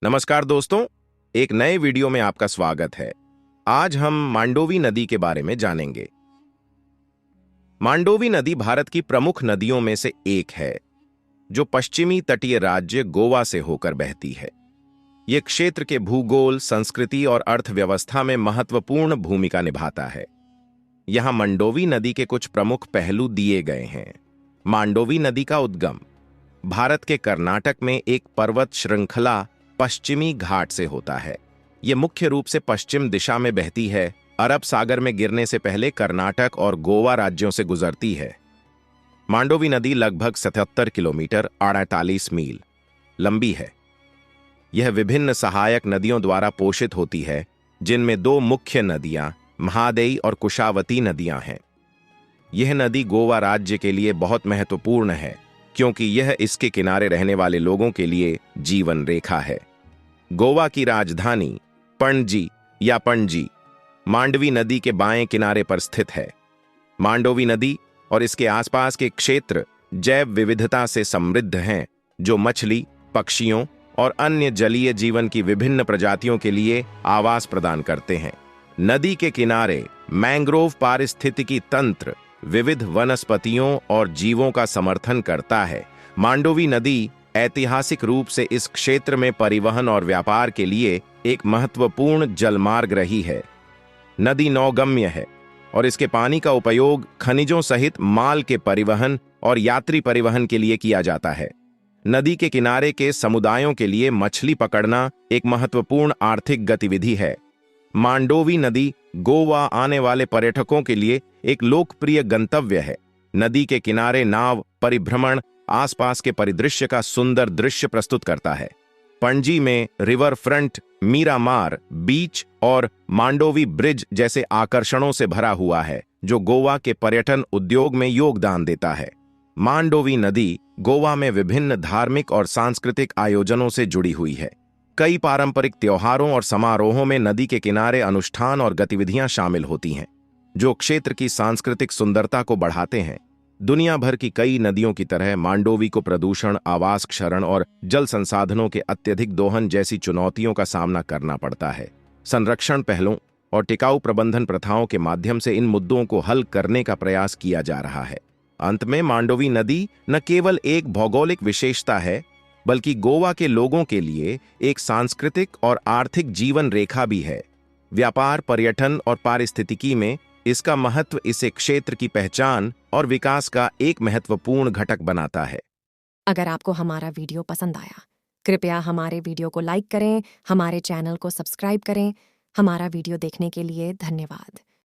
नमस्कार दोस्तों, एक नए वीडियो में आपका स्वागत है। आज हम मांडोवी नदी के बारे में जानेंगे। मांडोवी नदी भारत की प्रमुख नदियों में से एक है, जो पश्चिमी तटीय राज्य गोवा से होकर बहती है। ये क्षेत्र के भूगोल, संस्कृति और अर्थव्यवस्था में महत्वपूर्ण भूमिका निभाता है। यहाँ मांडोवी नदी के कुछ प्रमुख पहलू दिए गए हैं। मांडोवी नदी का उद्गम भारत के कर्नाटक में एक पर्वत श्रृंखला पश्चिमी घाट से होता है। ये मुख्य रूप से पश्चिम दिशा में बहती है, अरब सागर में गिरने से पहले कर्नाटक और गोवा राज्यों से गुजरती है। मांडोवी नदी लगभग 77 किलोमीटर 48 मील लंबी है। यह विभिन्न सहायक नदियों द्वारा पोषित होती है, जिनमें दो मुख्य नदियां महादेई और कुशावती नदियां हैं। यह नदी गोवा राज्य के लिए बहुत महत्वपूर्ण है, क्योंकि यह इसके किनारे रहने वाले लोगों के लिए जीवन रेखा है। गोवा की राजधानी पणजी या पणजी मांडवी नदी के बाएं किनारे पर स्थित है। मांडोवी नदी और इसके आसपास के क्षेत्र जैव विविधता से समृद्ध हैं, जो मछली, पक्षियों और अन्य जलीय जीवन की विभिन्न प्रजातियों के लिए आवास प्रदान करते हैं। नदी के किनारे मैंग्रोव पारिस्थितिकी तंत्र विविध वनस्पतियों और जीवों का समर्थन करता है। मांडोवी नदी ऐतिहासिक रूप से इस क्षेत्र में परिवहन और व्यापार के लिए एक महत्वपूर्ण जलमार्ग रही है। नदी नौगम्य है और इसके पानी का उपयोग खनिजों सहित माल के परिवहन और यात्री परिवहन के लिए किया जाता है। नदी के किनारे के समुदायों के लिए मछली पकड़ना एक महत्वपूर्ण आर्थिक गतिविधि है। मांडोवी नदी गोवा आने वाले पर्यटकों के लिए एक लोकप्रिय गंतव्य है। नदी के किनारे नाव परिभ्रमण आसपास के परिदृश्य का सुंदर दृश्य प्रस्तुत करता है। पणजी में रिवर फ्रंट, मीरामार बीच और मांडोवी ब्रिज जैसे आकर्षणों से भरा हुआ है, जो गोवा के पर्यटन उद्योग में योगदान देता है। मांडोवी नदी गोवा में विभिन्न धार्मिक और सांस्कृतिक आयोजनों से जुड़ी हुई है। कई पारंपरिक त्योहारों और समारोहों में नदी के किनारे अनुष्ठान और गतिविधियां शामिल होती हैं, जो क्षेत्र की सांस्कृतिक सुंदरता को बढ़ाते हैं। दुनिया भर की कई नदियों की तरह मांडोवी को प्रदूषण, आवास क्षरण और जल संसाधनों के अत्यधिक दोहन जैसी चुनौतियों का सामना करना पड़ता है। संरक्षण पहलों और टिकाऊ प्रबंधन प्रथाओं के माध्यम से इन मुद्दों को हल करने का प्रयास किया जा रहा है। अंत में मांडोवी नदी न केवल एक भौगोलिक विशेषता है, बल्कि गोवा के लोगों के लिए एक सांस्कृतिक और आर्थिक जीवन रेखा भी है। व्यापार, पर्यटन और पारिस्थितिकी में इसका महत्व इसे क्षेत्र की पहचान और विकास का एक महत्वपूर्ण घटक बनाता है। अगर आपको हमारा वीडियो पसंद आया, कृपया हमारे वीडियो को लाइक करें, हमारे चैनल को सब्सक्राइब करें। हमारा वीडियो देखने के लिए धन्यवाद।